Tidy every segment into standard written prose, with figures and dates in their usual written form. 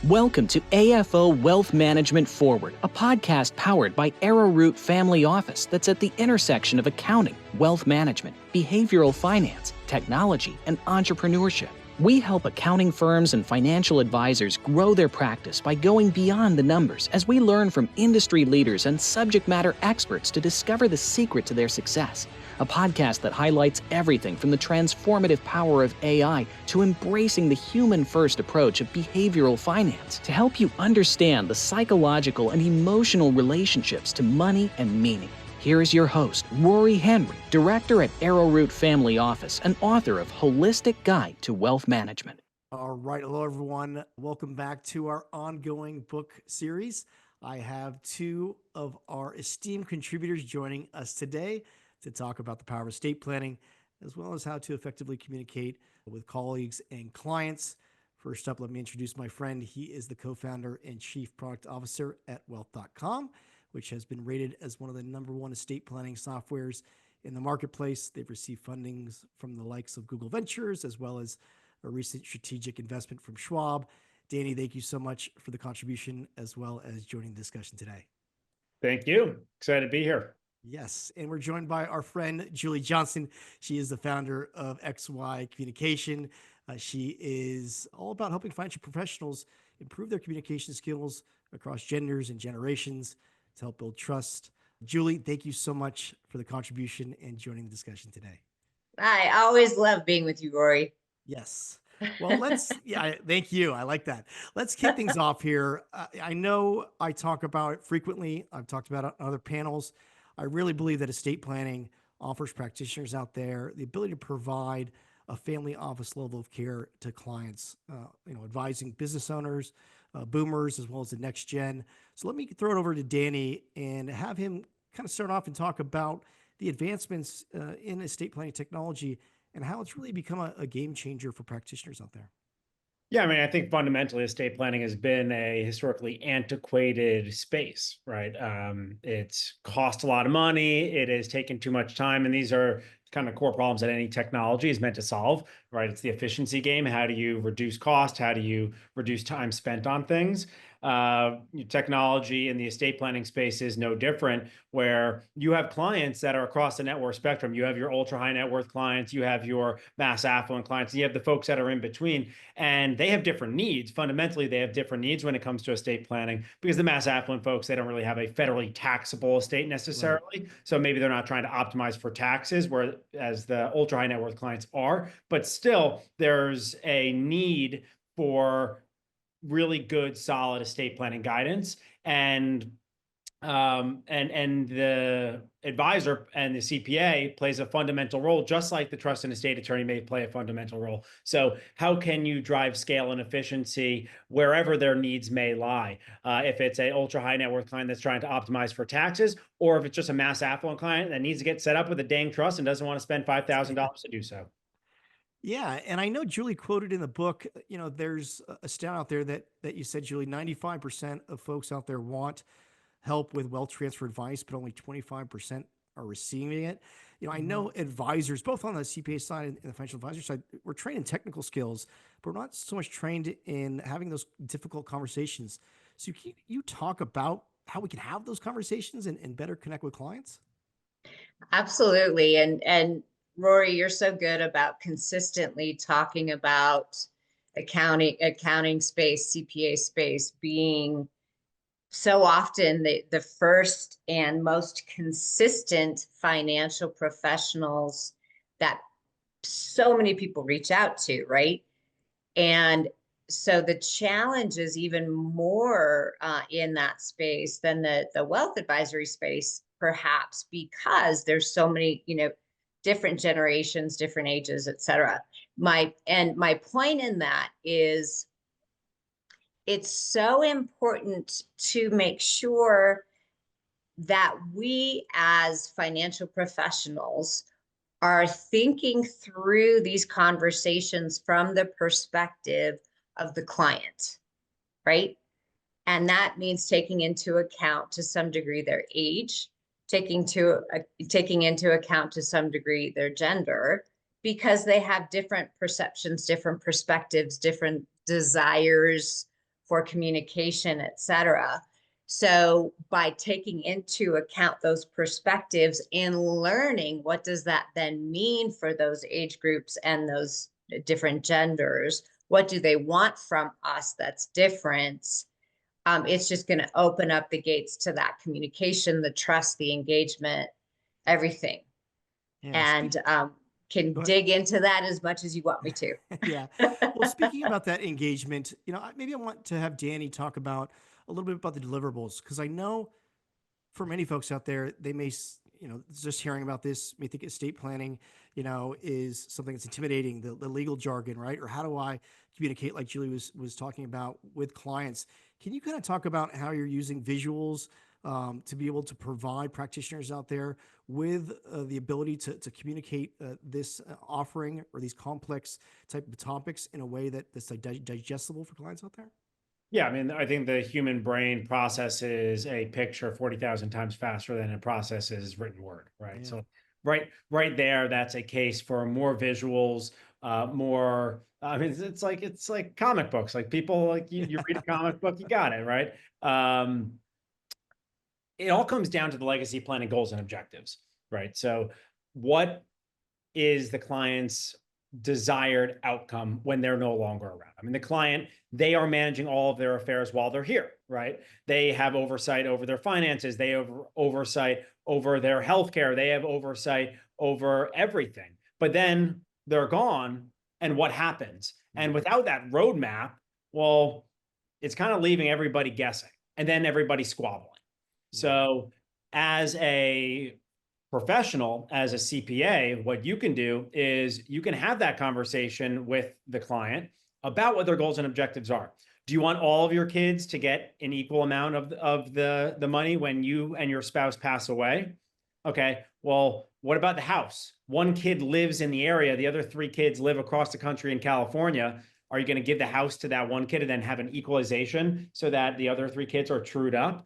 Welcome to AFO Wealth Management Forward, a podcast powered by Arrowroot Family Office that's at the intersection of accounting, wealth management, behavioral finance, technology, and entrepreneurship. We help accounting firms and financial advisors grow their practice by going beyond the numbers as we learn from industry leaders and subject matter experts to discover the secret to their success. A podcast that highlights everything from the transformative power of AI to embracing the human-first approach of behavioral finance to help you understand the psychological and emotional relationships to money and meaning. Here is your host, Rory Henry, Director at Arrowroot Family Office and author of Holistic Guide to Wealth Management. All right. Hello, everyone. Welcome back to our ongoing book series. I have two of our esteemed contributors joining us today to talk about the power of estate planning, as well as how to effectively communicate with colleagues and clients. First up, let me introduce my friend. He is the co-founder and chief product officer at wealth.com, which has been rated as one of the #1 estate planning softwares in the marketplace. They've received fundings from the likes of Google Ventures, as well as a recent strategic investment from Schwab. Danny, thank you so much for the contribution, as well as joining the discussion today. Thank you. Excited to be here. Yes, and we're joined by our friend, Julie Johnson. She is the founder of XY Communication. She is all about helping financial professionals improve their communication skills across genders and generations to help build trust. Julie, thank you so much for the contribution and joining the discussion today. I always love being with you, Rory. Yes. Well, thank you. I like that. Let's kick things off here. I know I talk about it frequently. I've talked about it on other panels. I really believe that estate planning offers practitioners out there the ability to provide a family office level of care to clients, advising business owners, boomers, as well as the next gen. So let me throw it over to Danny and have him kind of start off and talk about the advancements in estate planning technology and how it's really become a game changer for practitioners out there. Yeah, I mean, I think fundamentally estate planning has been a historically antiquated space, right? It's cost a lot of money. It has taken too much time. And these are kind of core problems that any technology is meant to solve, right? It's the efficiency game. How do you reduce cost? How do you reduce time spent on things? Technology in the estate planning space is no different, where you have clients that are across the net worth spectrum. You have your ultra high net worth clients, you have your mass affluent clients, and you have the folks that are in between, and they have different needs. Fundamentally, they have different needs when it comes to estate planning, because the mass affluent folks, they don't really have a federally taxable estate necessarily. Right. So maybe they're not trying to optimize for taxes, whereas the ultra high net worth clients are, but still there's a need for really good, solid estate planning guidance, and the advisor and the CPA plays a fundamental role, just like the trust and estate attorney may play a fundamental role. So how can you drive scale and efficiency wherever their needs may lie? If it's an ultra high net worth client that's trying to optimize for taxes, or if it's just a mass affluent client that needs to get set up with a dang trust and doesn't want to spend $5,000 to do so. Yeah, and I know Julie quoted in the book, there's a stat out there that you said, Julie, 95% of folks out there want help with wealth transfer advice, but only 25% are receiving it. I know advisors, both on the CPA side and the financial advisor side, we're trained in technical skills, but we're not so much trained in having those difficult conversations. So you talk about how we can have those conversations and better connect with clients? Absolutely. And Rory, you're so good about consistently talking about accounting space, CPA space being so often the first and most consistent financial professionals that so many people reach out to, right? And so the challenge is even more in that space than the wealth advisory space, perhaps, because there's so many, different generations, different ages, et cetera. My point in that is it's so important to make sure that we as financial professionals are thinking through these conversations from the perspective of the client, right? And that means taking into account to some degree their age, taking into account to some degree their gender, because they have different perceptions, different perspectives, different desires for communication, et cetera. So by taking into account those perspectives and learning what does that then mean for those age groups and those different genders, what do they want from us that's different? It's just going to open up the gates to that communication, the trust, the engagement, everything. Yeah, And can dig into that as much as you want me to. Yeah. Well, speaking about that engagement, maybe I want to have Danny talk about a little bit about the deliverables, because I know for many folks out there, they may, just hearing about this, may think estate planning, is something that's intimidating, the legal jargon, right? Or how do I communicate, like Julie was talking about, with clients? Can you kind of talk about how you're using visuals to be able to provide practitioners out there with the ability to communicate this offering or these complex type of topics in a way that's like digestible for clients out there? Yeah, I mean, I think the human brain processes a picture 40,000 times faster than it processes written word, right? Yeah. So right there, that's a case for more visuals, more. I mean, it's like comic books. Like people, like you read a comic book, you got it, right? It all comes down to the legacy planning goals and objectives, right? So what is the client's desired outcome when they're no longer around? I mean, the client, they are managing all of their affairs while they're here, right? They have oversight over their finances. They have oversight over their healthcare. They have oversight over everything. But then they're gone, and what happens? And without that roadmap, well, it's kind of leaving everybody guessing, and then everybody squabbling. So as a professional, as a CPA, what you can do is you can have that conversation with the client about what their goals and objectives are. Do you want all of your kids to get an equal amount of the money when you and your spouse pass away? Okay, well, what about the house? One kid lives in the area, the other 3 kids live across the country in California. Are you going to give the house to that one kid and then have an equalization so that the other 3 kids are trued up?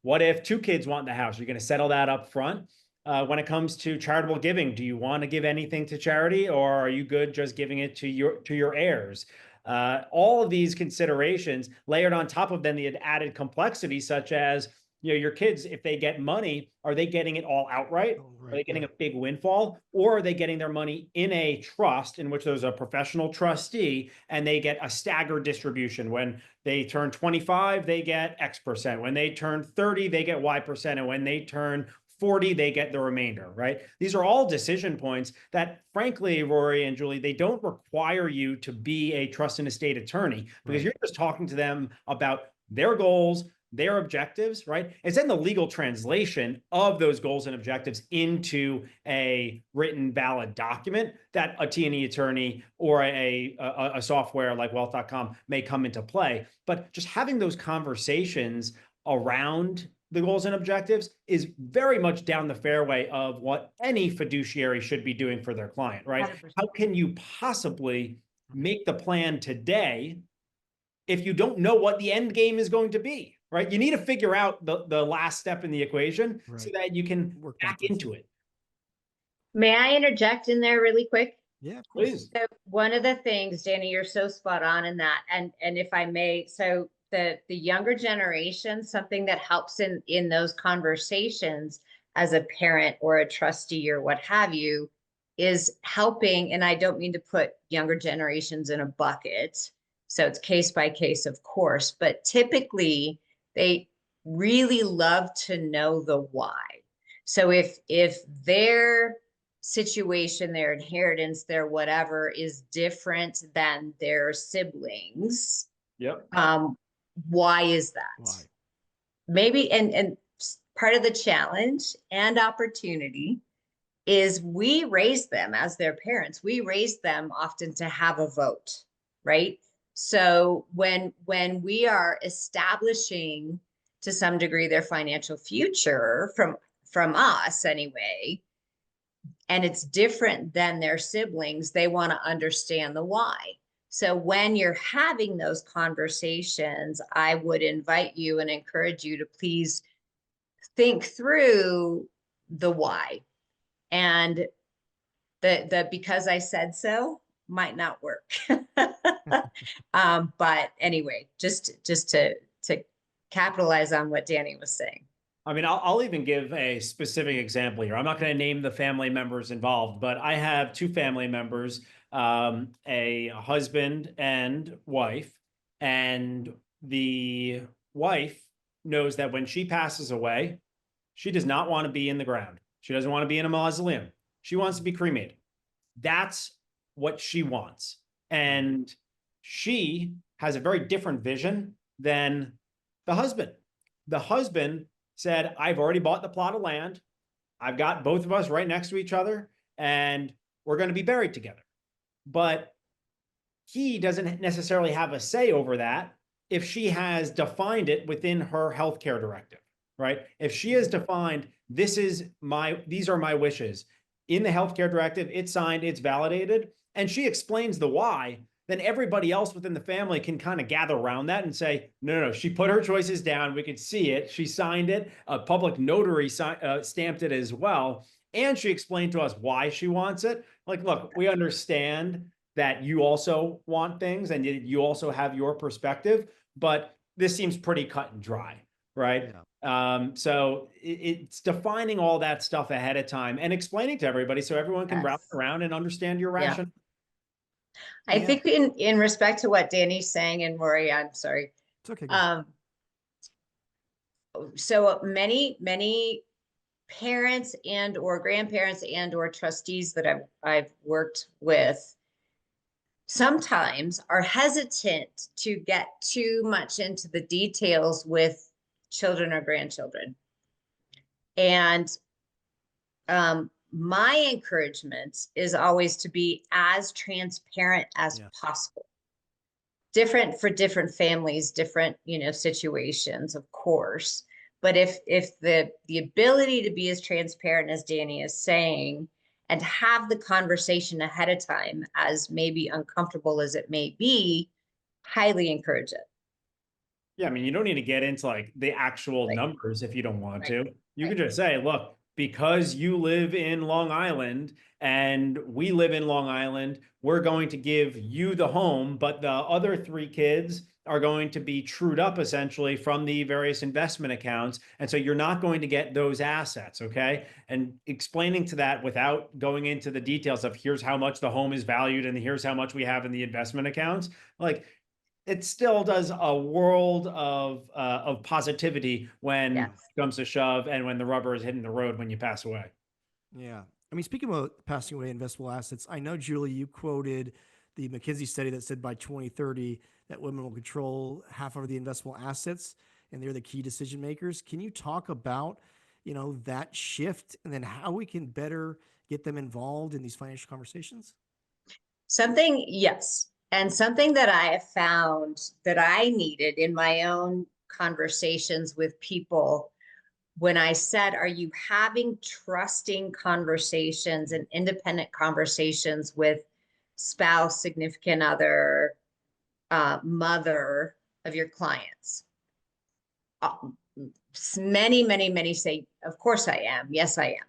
What if 2 kids want the house? You're going to settle that up front. When it comes to charitable giving, do you want to give anything to charity, or are you good just giving it to your heirs? All of these considerations layered on top of then the added complexity, such as, your kids, if they get money, are they getting it all outright? Are they getting a big windfall, or are they getting their money in a trust in which there's a professional trustee and they get a staggered distribution? When they turn 25, they get X%. When they turn 30, they get Y%. And when they turn 40, they get the remainder, right? These are all decision points that, frankly, Rory and Julie, they don't require you to be a trust and estate attorney, because you're just talking to them about their goals, their objectives, right? It's then the legal translation of those goals and objectives into a written valid document that a T&E attorney or a software like wealth.com may come into play. But just having those conversations around the goals and objectives is very much down the fairway of what any fiduciary should be doing for their client, right? 100%. How can you possibly make the plan today if you don't know what the end game is going to be, right? You need to figure out the last step in the equation so that you can work back into it. May I interject in there really quick? Yeah, please. So one of the things, Danny, you're so spot on in that. And if I may, so the younger generation, something that helps in those conversations as a parent or a trustee or what have you, is helping. And I don't mean to put younger generations in a bucket. So it's case by case, of course, but typically they really love to know the why. So if their situation, their inheritance, their whatever is different than their siblings, why is that? Why? Maybe, and part of the challenge and opportunity is we raise them as their parents. We raise them often to have a vote, right? So when we are establishing to some degree their financial future from us anyway, and it's different than their siblings, they want to understand the why. So when you're having those conversations, I would invite you and encourage you to please think through the why. And the because I said so might not work. But anyway, just to capitalize on what Danny was saying. I mean, I'll even give a specific example here. I'm not going to name the family members involved, but I have two family members, a husband and wife, and the wife knows that when she passes away, she does not want to be in the ground. She doesn't want to be in a mausoleum. She wants to be cremated. That's what she wants. And she has a very different vision than the husband. The husband said, I've already bought the plot of land. I've got both of us right next to each other, and we're going to be buried together. But he doesn't necessarily have a say over that if she has defined it within her healthcare directive, right? If she has defined, these are my wishes in the healthcare directive, it's signed, it's validated, and she explains the why, then everybody else within the family can kind of gather around that and say, no, she put her choices down. We could see it. She signed it. A public notary stamped it as well. And she explained to us why she wants it. Like, look, we understand that you also want things and you also have your perspective, but this seems pretty cut and dry, right? Yeah. So it's defining all that stuff ahead of time and explaining to everybody so everyone can wrap around and understand your rationale. I think in respect to what Danny's saying, and Rory, I'm sorry. It's okay. So many parents and or grandparents and or trustees that I've worked with sometimes are hesitant to get too much into the details with children or grandchildren. And my encouragement is always to be as transparent as possible. Different for different families, different, situations, of course. But if the ability to be as transparent as Danny is saying and have the conversation ahead of time, as maybe uncomfortable as it may be, highly encourage it. Yeah, I mean, you don't need to get into like the actual numbers if you don't want to. You can just say, look, because you live in Long Island and we live in Long Island, we're going to give you the home, but the other 3 kids are going to be trued up essentially from the various investment accounts. And so you're not going to get those assets, okay? And explaining to that without going into the details of here's how much the home is valued and here's how much we have in the investment accounts, like it still does a world of positivity when it comes to shove and when the rubber is hitting the road when you pass away. Yeah. I mean, speaking about passing away investable assets, I know, Julie, you quoted the McKinsey study that said by 2030 that women will control half of the investable assets and they're the key decision makers. Can you talk about, that shift and then how we can better get them involved in these financial conversations? Yes. And something that I have found that I needed in my own conversations with people when I said, are you having trusting conversations and independent conversations with spouse, significant other, mother of your clients? Many say, of course I am. Yes, I am.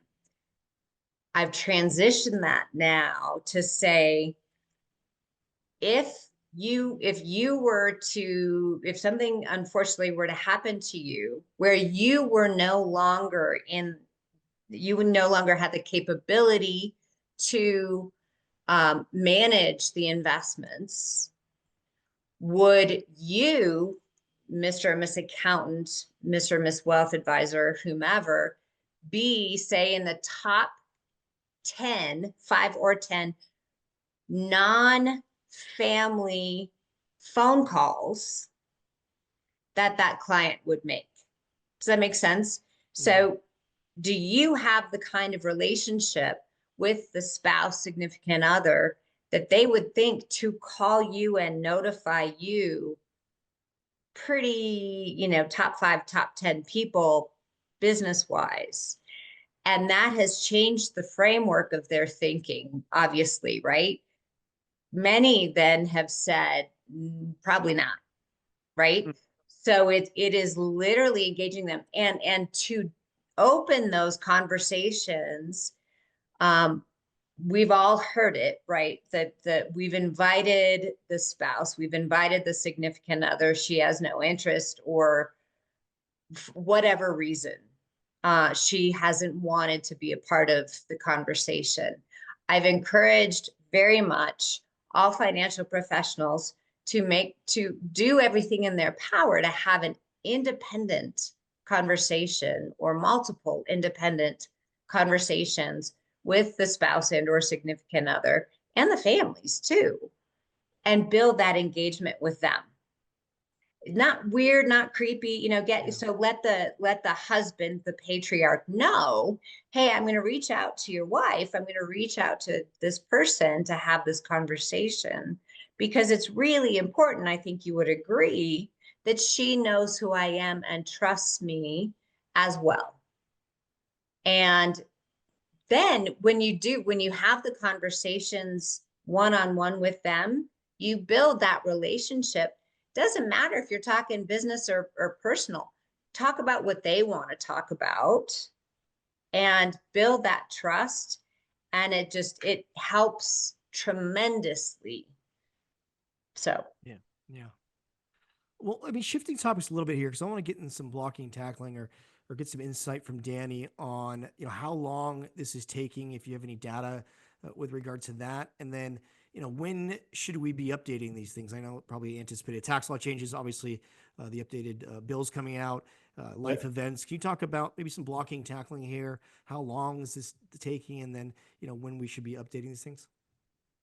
I've transitioned that now to say, if something unfortunately were to happen to you where you would no longer have the capability to manage the investments, would you, Mr. and Miss Accountant, Mr. and Miss Wealth Advisor, whomever, be, say, in the top 10, 5 or 10 non-family phone calls that client would make? Does that make sense? So do you have the kind of relationship with the spouse, significant other, that they would think to call you and notify you pretty, top 5, top 10 people business-wise? And that has changed the framework of their thinking, obviously, right? Many then have said, probably not, right? So it is literally engaging them and to open those conversations. we've all heard it, right? That we've invited the spouse, we've invited the significant other, she has no interest, or whatever reason, she hasn't wanted to be a part of the conversation. I've encouraged very much all financial professionals to do everything in their power to have an independent conversation or multiple independent conversations with the spouse and or significant other and the families too, and build that engagement with them. Not weird, not creepy, so let the husband, the patriarch, know, hey, I'm going to reach out to your wife, I'm going to reach out to this person to have this conversation, because it's really important, I think you would agree, that she knows who I am and trusts me as well. And then when you have the conversations one-on-one with them, you build that relationship. Doesn't matter if you're talking business or personal, talk about what they want to talk about and build that trust. And it helps tremendously. So, Yeah. Well, I mean, shifting topics a little bit here, because I want to get in some blocking and tackling or get some insight from Danny on, how long this is taking, if you have any data with regard to that. And then, when should we be updating these things? I know probably anticipated tax law changes, obviously the updated bills coming out, life events. Can you talk about maybe some blocking, tackling here? How long is this taking? And then, when we should be updating these things?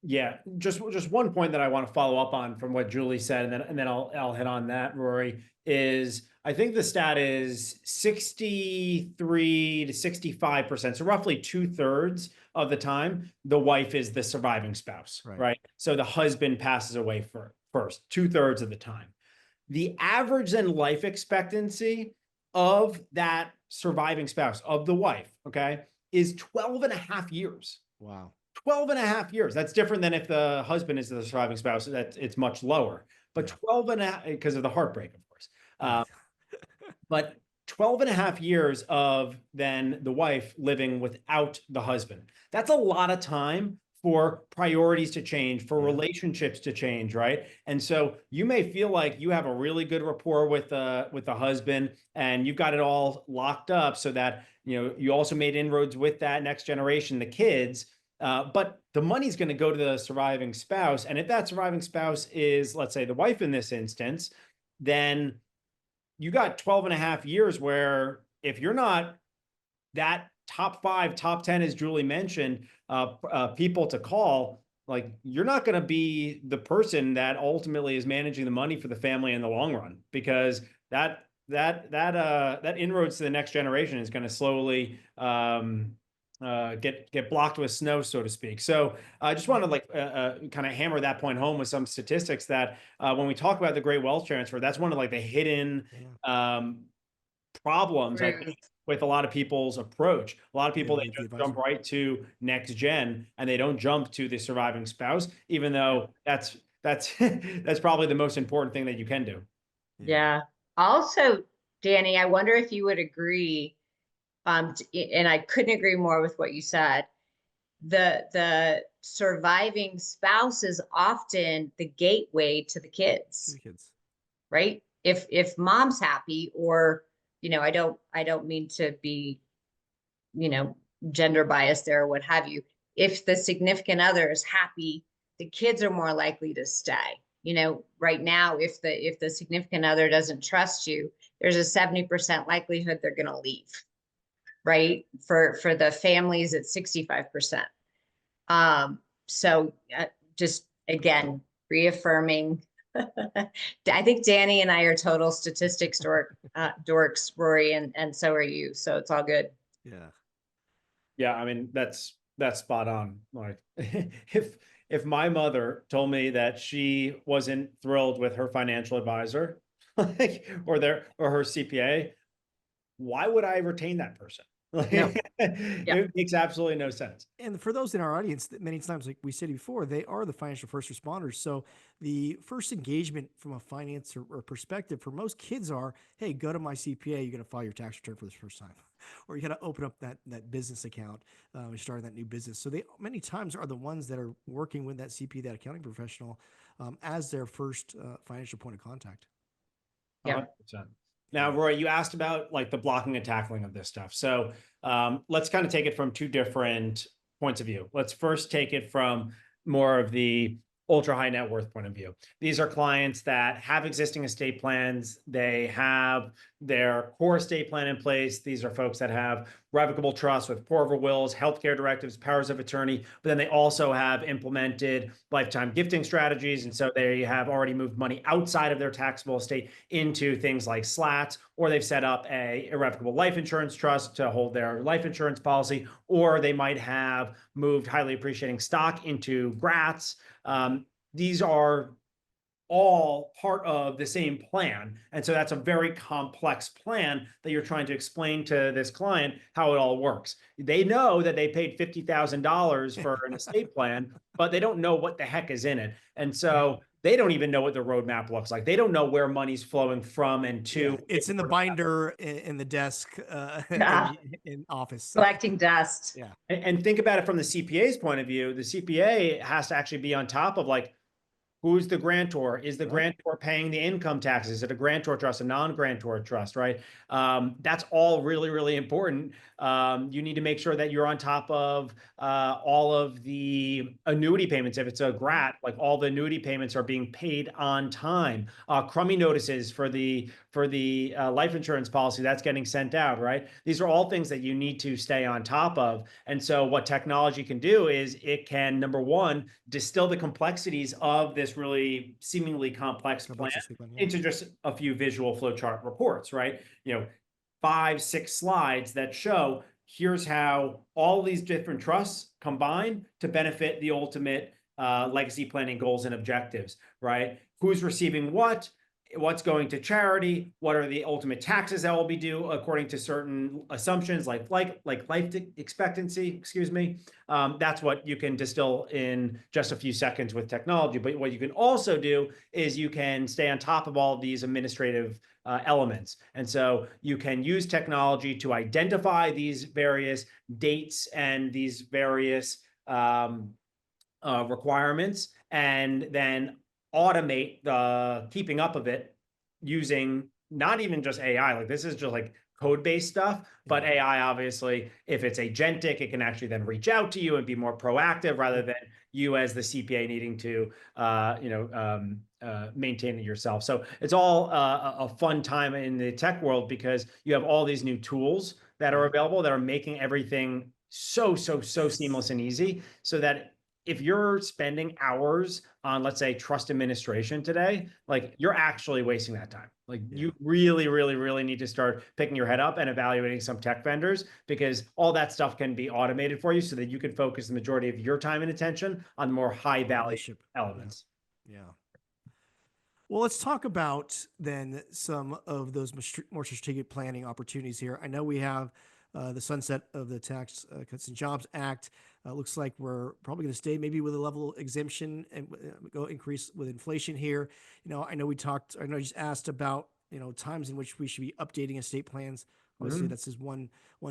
Yeah, just one point that I want to follow up on from what Julie said, and then I'll hit on that, Rory, is I think the stat is 63 to 65%. So roughly 2/3 of the time, the wife is the surviving spouse, right? So the husband passes away first, 2/3 of the time. The average and life expectancy of that surviving spouse, of the wife, okay, is 12 and a half years. Wow. 12 and a half years. That's different than if the husband is the surviving spouse, that it's much lower, but 12 and a half, because of the heartbreak, of course. But 12 and a half years of then the wife living without the husband. That's a lot of time for priorities to change, for relationships to change, right? And so you may feel like you have a really good rapport with the husband, and you've got it all locked up so that, you also made inroads with that next generation, the kids. But the money's going to go to the surviving spouse. And if that surviving spouse is, let's say, the wife in this instance, then you got 12 and a half years where if you're not that top 5, top 10, as Julie mentioned, people to call, like, you're not going to be the person that ultimately is managing the money for the family in the long run, because that inroads to the next generation is going to slowly get blocked with snow, so to speak. So I just want to kind of hammer that point home with some statistics that when we talk about the great wealth transfer, that's one of the hidden problems, I think, with a lot of people's approach. A lot of people, they just jump right to next gen and they don't jump to the surviving spouse, even though that's that's probably the most important thing that you can do. Yeah. Also, Danny, I wonder if you would agree, and I couldn't agree more with what you said. The surviving spouse is often the gateway to the kids. Right? If mom's happy, or, I don't mean to be, gender biased there or what have you. If the significant other is happy, the kids are more likely to stay. Right now, if the significant other doesn't trust you, there's a 70% likelihood they're going to leave. Right? For the families, it's 65%. So just again, reaffirming. I think Danny and I are total statistics dorks, Rory, and so are you. So it's all good. Yeah. I mean, that's spot on. Like, if my mother told me that she wasn't thrilled with her financial advisor, or her CPA, why would I retain that person? Like, No. it makes absolutely no sense. And for those in our audience, that many times, like we said before, they are the financial first responders. So the first engagement from a finance or perspective for most kids are, hey, go to my CPA. You're going to file your tax return for the first time, or you got to open up that business account, starting that new business. So they many times are the ones that are working with that CPA, that accounting professional, as their first financial point of contact. Yeah. 100%. Now, Roy, you asked about like the blocking and tackling of this stuff. So let's kind of take it from two different points of view. Let's first take it from more of the ultra high net worth point of view. These are clients that have existing estate plans. They have their core estate plan in place. These are folks that have revocable trusts with pour-over wills, healthcare directives, powers of attorney, but then they also have implemented lifetime gifting strategies. And so they have already moved money outside of their taxable estate into things like slats, or they've set up a irrevocable life insurance trust to hold their life insurance policy, or they might have moved highly appreciating stock into GRATs. These are all part of the same plan. And so that's a very complex plan that you're trying to explain to this client how it all works. They know that they paid $50,000 for an estate plan, but they don't know what the heck is in it. And so they don't even know what the roadmap looks like. They don't know where money's flowing from and to. Yeah, it's in the binder in the desk in office. Collecting dust. Yeah. And think about it from the CPA's point of view. The CPA has to actually be on top of like, who's the grantor? Is the grantor paying the income taxes? Is it a grantor trust, a non-grantor trust, right? That's all really, really important. You need to make sure that you're on top of all of the annuity payments. If it's a GRAT, like all the annuity payments are being paid on time. Crummy notices for the life insurance policy that's getting sent out, right? These are all things that you need to stay on top of. And so what technology can do is it can, number one, distill the complexities of this really seemingly complex plan into just a few visual flowchart reports, right? 5, 6 slides that show here's how all these different trusts combine to benefit the ultimate legacy planning goals and objectives, right? Who's receiving what? What's going to charity? What are the ultimate taxes that will be due according to certain assumptions, like life expectancy? Excuse me. That's what you can distill in just a few seconds with technology. But what you can also do is you can stay on top of all of these administrative elements, and so you can use technology to identify these various dates and these various requirements, and then automate the keeping up of it using not even just AI. Like this is just like code-based stuff, but AI, obviously, if it's agentic, it can actually then reach out to you and be more proactive rather than you as the CPA needing to, maintain it yourself. So it's all a fun time in the tech world because you have all these new tools that are available that are making everything so seamless and easy, so that if you're spending hours on, let's say, trust administration today, like you're actually wasting that time. Like you really need to start picking your head up and evaluating some tech vendors, because all that stuff can be automated for you so that you can focus the majority of your time and attention on more high value elements. Yeah. Well, let's talk about then some of those more strategic planning opportunities here. I know we have the sunset of the Tax Cuts and Jobs Act. Looks like we're probably going to stay maybe with a level exemption and go increase with inflation here. I know you just asked about, times in which we should be updating estate plans. Obviously, that's just one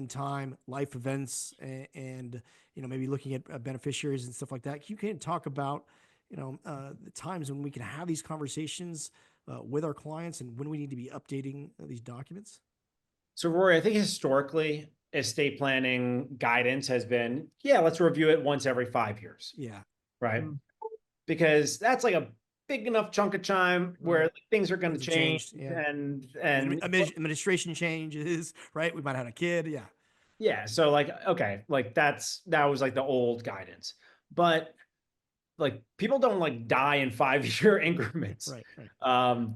time, life events, and maybe looking at beneficiaries and stuff like that. You can talk about, the times when we can have these conversations with our clients and when we need to be updating these documents. So, Rory, I think historically, estate planning guidance has been, let's review it once every 5 years. Yeah. Right. Because that's like a big enough chunk of time where things are going to change. And administration changes, right? We might have had a kid. Yeah. Yeah. So like, okay, like that was like the old guidance, but like people don't like die in 5-year increments. Right.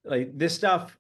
Like this stuff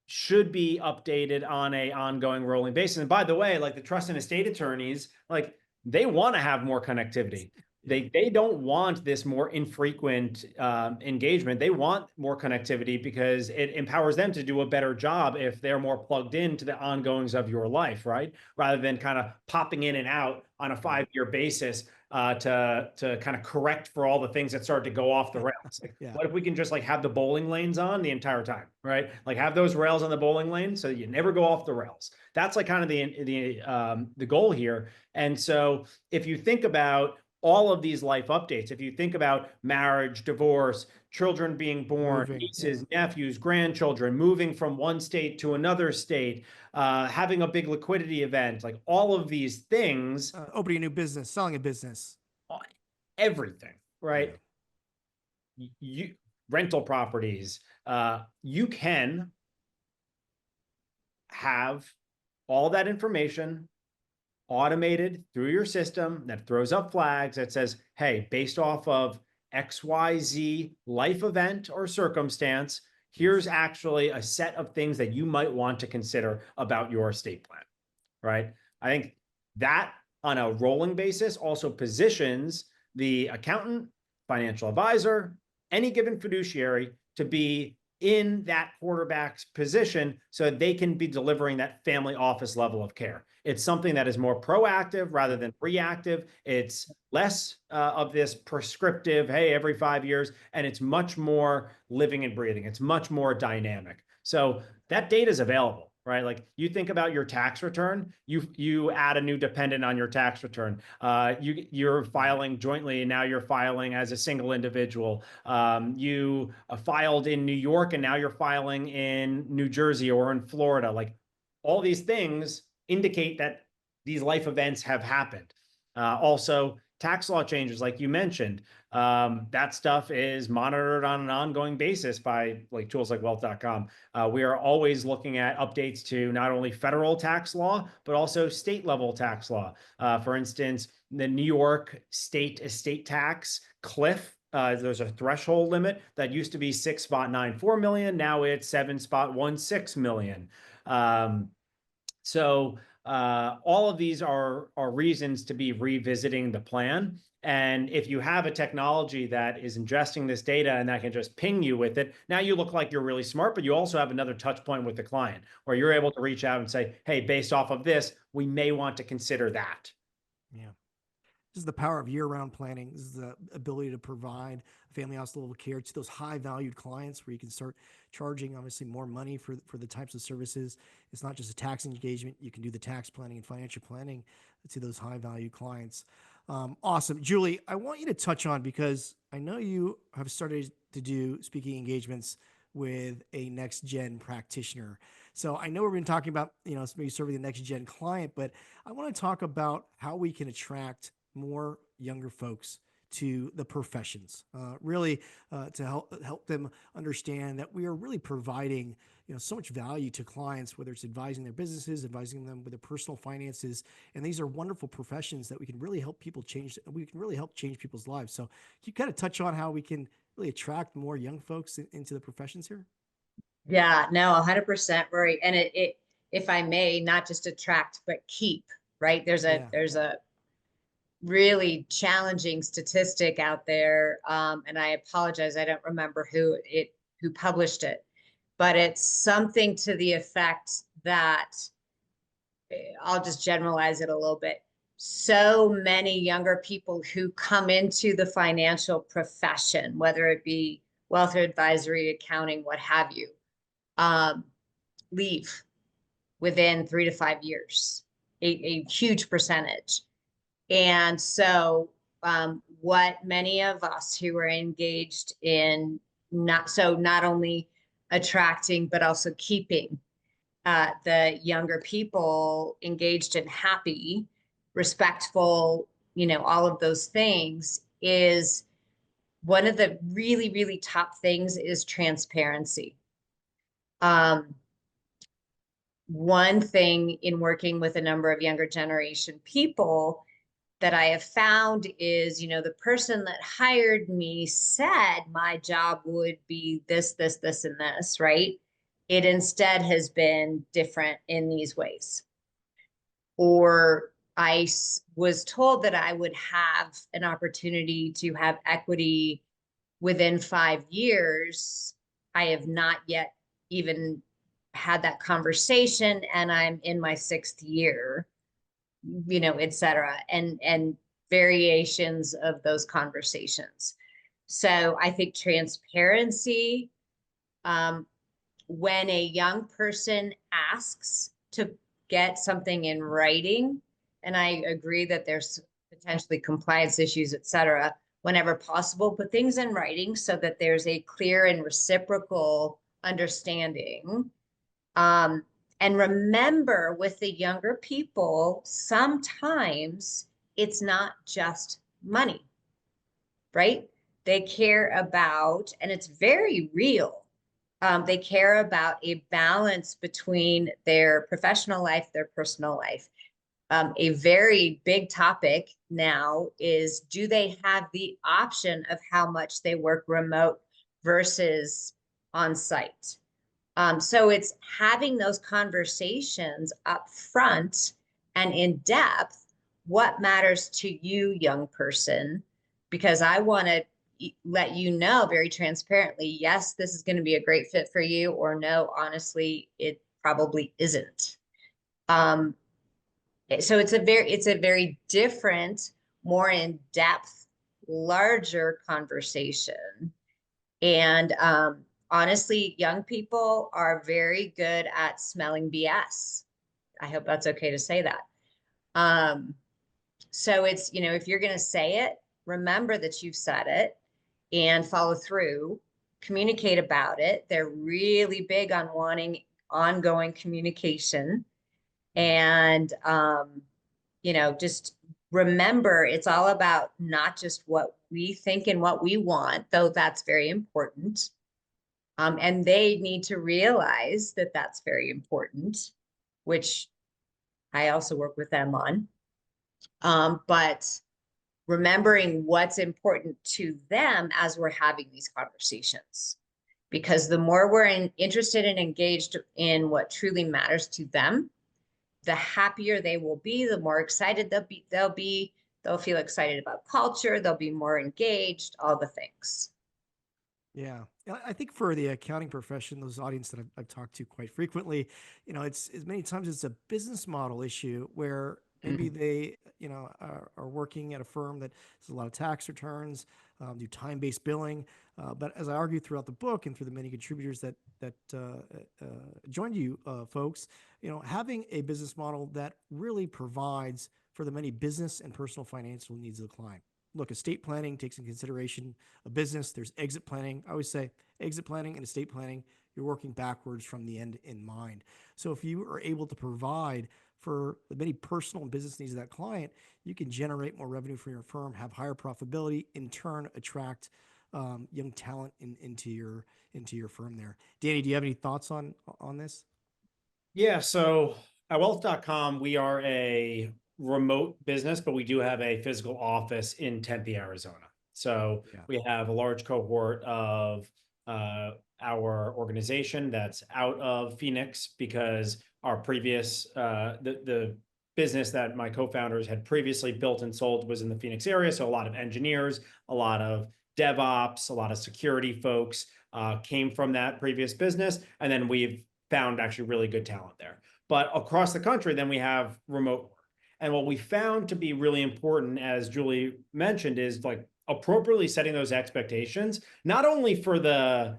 should be updated on a ongoing rolling basis. And by the way, like the trust and estate attorneys, like they want to have more connectivity. They don't want this more infrequent engagement. They want more connectivity because it empowers them to do a better job if they're more plugged into the ongoings of your life, right? Rather than kind of popping in and out on a 5-year basis to kind of correct for all the things that start to go off the rails. Like, what if we can just like have the bowling lanes on the entire time, right? Like have those rails on the bowling lane so you never go off the rails. That's like kind of the goal here. And so if you think about all of these life updates, if you think about marriage, divorce, children being born, nieces, nephews, grandchildren, moving from one state to another state, having a big liquidity event, like all of these things, opening a new business, selling a business, everything, right? You rental properties, you can have all that information automated through your system that throws up flags that says, hey, based off of XYZ life event or circumstance, here's actually a set of things that you might want to consider about your estate plan, right? I think that on a rolling basis also positions the accountant, financial advisor, any given fiduciary to be in that quarterback's position so that they can be delivering that family office level of care. It's something that is more proactive rather than reactive. It's less of this prescriptive, hey, every 5 years, and it's much more living and breathing. It's much more dynamic. So that data is available, right? Like you think about your tax return, you add a new dependent on your tax return. You're filing jointly, and now you're filing as a single individual. You filed in New York, and now you're filing in New Jersey or in Florida. Like all these things indicate that these life events have happened. Also, tax law changes, like you mentioned, that stuff is monitored on an ongoing basis by like tools like wealth.com. We are always looking at updates to not only federal tax law, but also state level tax law. For instance, the New York state estate tax cliff, there's a threshold limit that used to be 6.94 million. Now it's 7.16 million. So all of these are reasons to be revisiting the plan. And if you have a technology that is ingesting this data and that can just ping you with it, now you look like you're really smart, but you also have another touch point with the client where you're able to reach out and say, hey, based off of this, we may want to consider that. Yeah. This is the power of year-round planning. This is the ability to provide family house level care to those high-valued clients where you can start charging obviously more money for the types of services. It's not just a tax engagement. You can do the tax planning and financial planning to those high-value clients. Awesome. Julie, I want you to touch on, because I know you have started to do speaking engagements with a next-gen practitioner. So I know we've been talking about, maybe serving the next-gen client, but I want to talk about how we can attract more younger folks to the professions, really to help them understand that we are really providing so much value to clients, whether it's advising their businesses, advising them with their personal finances. And these are wonderful professions that we can really help people change. We can really help change people's lives. So can you kind of touch on how we can really attract more young folks into the professions here? Yeah, no, 100%, Rory. And it, if I may, not just attract, but keep, right? There's a really challenging statistic out there. And I apologize, I don't remember who published it, but it's something to the effect that, I'll just generalize it a little bit. So many younger people who come into the financial profession, whether it be wealth advisory, accounting, what have you, leave within 3 to 5 years, a huge percentage. And so what many of us who are engaged in not only attracting, but also keeping the younger people engaged and happy, respectful, all of those things, is one of the really, really top things is transparency. One thing in working with a number of younger generation people that I have found is, the person that hired me said my job would be this, this, this, and this, right? It instead has been different in these ways. Or was told that I would have an opportunity to have equity within 5 years. I have not yet even had that conversation, and I'm in my 6th year, et cetera, and variations of those conversations. So I think transparency, when a young person asks to get something in writing, and I agree that there's potentially compliance issues, et cetera, whenever possible, put things in writing so that there's a clear and reciprocal understanding. And remember, with the younger people, sometimes it's not just money, right? They care about, and it's very real. They care about a balance between their professional life, their personal life. A very big topic now is, do they have the option of how much they work remote versus on site? So it's having those conversations up front and in depth. What matters to you, young person? Because I want to let you know very transparently, yes, this is going to be a great fit for you, or no, honestly, it probably isn't. So it's a very different, more in depth, larger conversation. And honestly, young people are very good at smelling BS. I hope that's okay to say that. So it's, if you're going to say it, remember that you've said it and follow through, communicate about it. They're really big on wanting ongoing communication. And, just remember, it's all about not just what we think and what we want, though that's very important. And they need to realize that that's very important, which I also work with them on. But remembering what's important to them as we're having these conversations, because the more we're interested and engaged in what truly matters to them, the happier they will be, the more excited they'll feel excited about culture, they'll be more engaged, all the things. Yeah. I think for the accounting profession, those audience that I've talked to quite frequently, it's many times it's a business model issue where maybe they, are working at a firm that has a lot of tax returns, do time-based billing. But as I argue throughout the book and through the many contributors that joined you folks, having a business model that really provides for the many business and personal financial needs of the client. Look, estate planning takes into consideration a business. There's exit planning. I always say exit planning and estate planning, you're working backwards from the end in mind. So if you are able to provide for the many personal and business needs of that client, you can generate more revenue for your firm, have higher profitability, in turn attract young talent into your firm there. Danny, do you have any thoughts on this? Yeah, so at wealth.com, we are a remote business, but we do have a physical office in Tempe, Arizona. So we have a large cohort of our organization that's out of Phoenix, because our previous, the business that my co-founders had previously built and sold was in the Phoenix area. So a lot of engineers, a lot of DevOps, a lot of security folks came from that previous business. And then we've found actually really good talent there. But across the country, then we have remote work. And what we found to be really important, as Julie mentioned, is like appropriately setting those expectations, not only for the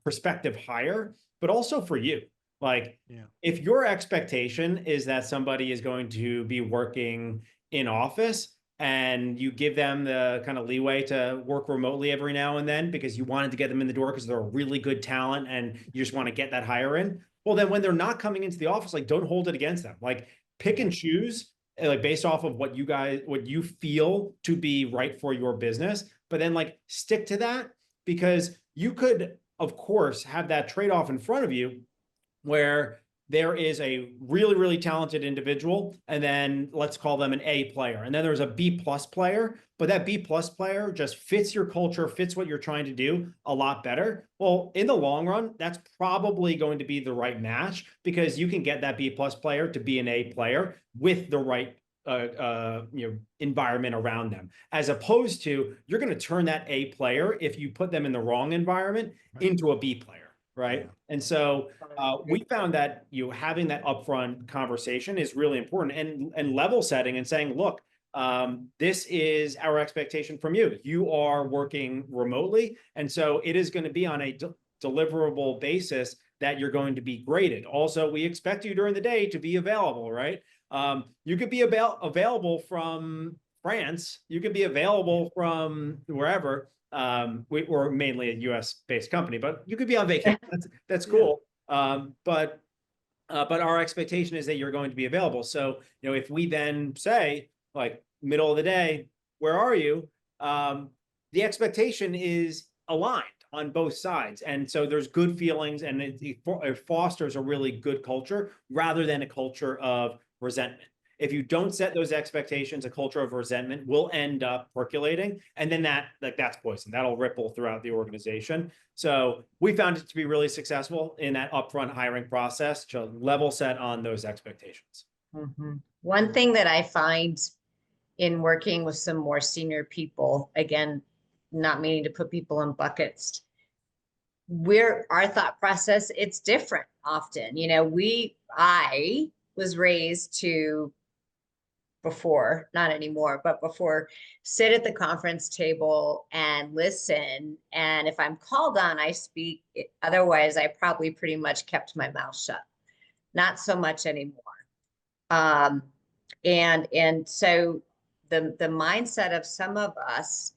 prospective hire, but also for you. Like, if your expectation is that somebody is going to be working in office, and you give them the kind of leeway to work remotely every now and then because you wanted to get them in the door because they're a really good talent and you just want to get that hire in, well, then when they're not coming into the office, like, don't hold it against them. Like, pick and choose, like, based off of what you feel to be right for your business, but then like stick to that, because you could, of course, have that trade-off in front of you where there is a really, really talented individual, and then let's call them an A player. And then there's a B plus player, but that B plus player just fits your culture, fits what you're trying to do a lot better. Well, in the long run, that's probably going to be the right match, because you can get that B plus player to be an A player with the right environment around them, as opposed to you're going to turn that A player, if you put them in the wrong environment, into a B player. Right. Yeah. And so we found that having that upfront conversation is really important, and level setting and saying, look, this is our expectation from you. You are working remotely, and so it is going to be on a deliverable basis that you're going to be graded. Also, we expect you during the day to be available, right? You could be available from France. You could be available from wherever. We're mainly a US based company, but you could be on vacation. That's cool. But our expectation is that you're going to be available. So, if we then say, like, middle of the day, where are you? The expectation is aligned on both sides. And so there's good feelings, and it fosters a really good culture rather than a culture of resentment. If you don't set those expectations, a culture of resentment will end up percolating, and then that's poison. That'll ripple throughout the organization. So we found it to be really successful in that upfront hiring process to level set on those expectations. Mm-hmm. One thing that I find in working with some more senior people, again, not meaning to put people in buckets, our thought process, it's different often. I was raised to, before, not anymore, but before, sit at the conference table and listen. And if I'm called on, I speak. Otherwise, I probably pretty much kept my mouth shut. Not so much anymore. And so the mindset of some of us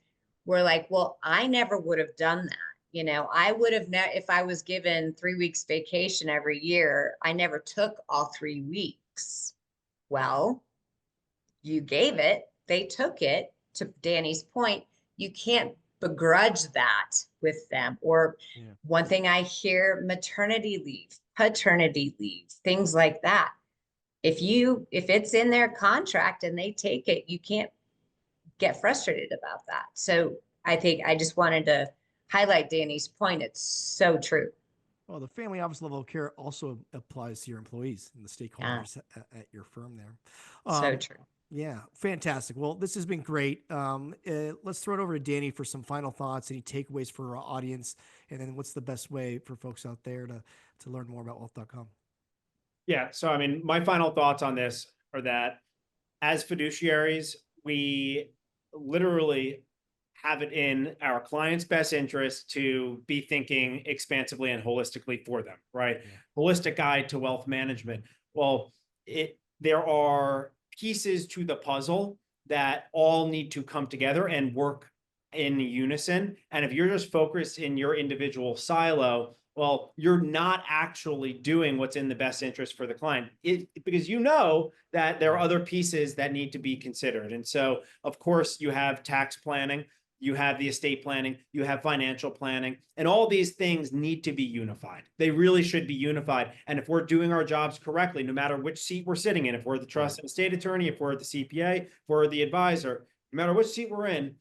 were like, well, I never would have done that. I would have if I was given 3 weeks vacation every year, I never took all 3 weeks. Well, you gave it, they took it. To Danny's point, you can't begrudge that with them. Or one thing I hear, maternity leave, paternity leave, things like that. If it's in their contract and they take it, you can't get frustrated about that. So I think I just wanted to highlight Danny's point. It's so true. Well, the family office level of care also applies to your employees and the stakeholders at your firm there. So true. Yeah, fantastic. Well, this has been great. Let's throw it over to Danny for some final thoughts, any takeaways for our audience, and then what's the best way for folks out there to learn more about wealth.com? Yeah. So, my final thoughts on this are that as fiduciaries, we literally have it in our clients' best interest to be thinking expansively and holistically for them, right? Yeah. Holistic guide to wealth management. Well, there are pieces to the puzzle that all need to come together and work in unison. And if you're just focused in your individual silo, well, you're not actually doing what's in the best interest for the client, because that there are other pieces that need to be considered. And so, of course, you have tax planning, you have the estate planning, you have financial planning, and all these things need to be unified. They really should be unified. And if we're doing our jobs correctly, no matter which seat we're sitting in, if we're the trust and estate attorney, if we're the CPA, if we're the advisor, no matter which seat we're in,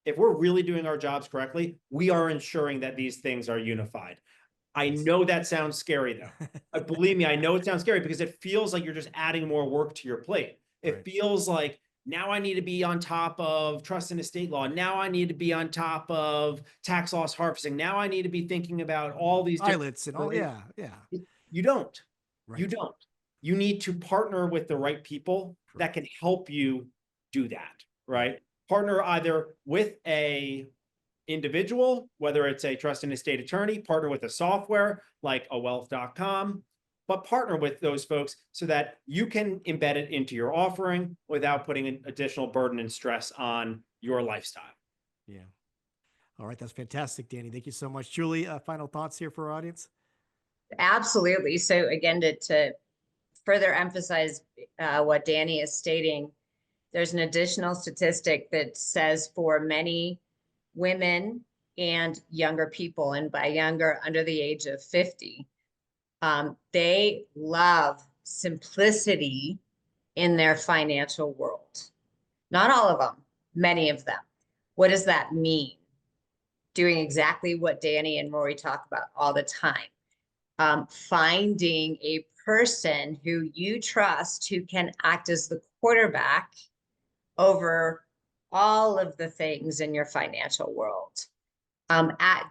if we're really doing our jobs correctly, we are ensuring that these things are unified. I know that sounds scary, though. Believe me, I know it sounds scary, because it feels like you're just adding more work to your plate. It feels like, now I need to be on top of trust and estate law. Now I need to be on top of tax loss harvesting. Now I need to be thinking about all these pilots and all. Yeah. You don't. Right. You don't. You need to partner with the right people that can help you do that. Right. Partner either with a individual, whether it's a trust and estate attorney, partner with a software like a wealth.com, but partner with those folks so that you can embed it into your offering without putting an additional burden and stress on your lifestyle. Yeah. All right. That's fantastic, Danny. Thank you so much. Julie, final thoughts here for our audience? Absolutely. So again, to further emphasize what Danny is stating, there's an additional statistic that says for many women and younger people, and by younger, under the age of 50, They love simplicity in their financial world. Not all of them, many of them. What does that mean? Doing exactly what Danny and Rory talk about all the time. Finding a person who you trust who can act as the quarterback over all of the things in your financial world.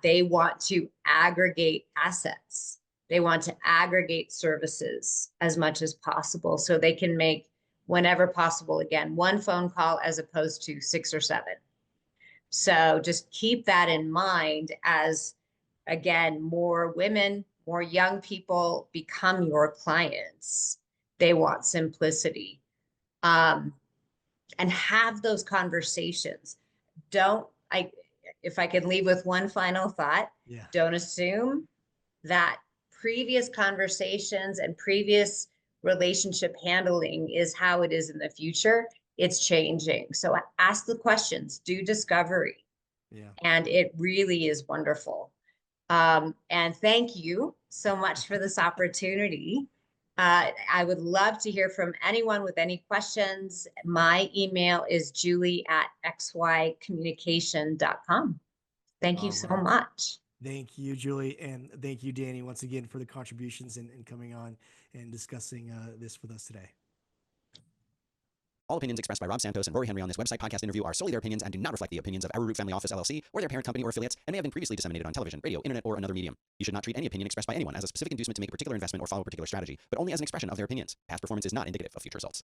They want to aggregate assets. They want to aggregate services as much as possible so they can make, whenever possible, again, one phone call as opposed to 6 or 7. So just keep that in mind as, again, more women, more young people become your clients. They want simplicity. And have those conversations. If I could leave with one final thought, don't assume that previous conversations and previous relationship handling is how it is in the future. It's changing. So ask the questions, do discovery. And it really is wonderful. And thank you so much for this opportunity. I would love to hear from anyone with any questions. My email is julie@xycommunication.com. Thank you so much. Thank you, Julie. And thank you, Danny, once again for the contributions and coming on and discussing this with us today. All opinions expressed by Rob Santos and Rory Henry on this website podcast interview are solely their opinions and do not reflect the opinions of Arrowroot Family Office LLC or their parent company or affiliates, and may have been previously disseminated on television, radio, internet, or another medium. You should not treat any opinion expressed by anyone as a specific inducement to make a particular investment or follow a particular strategy, but only as an expression of their opinions. Past performance is not indicative of future results.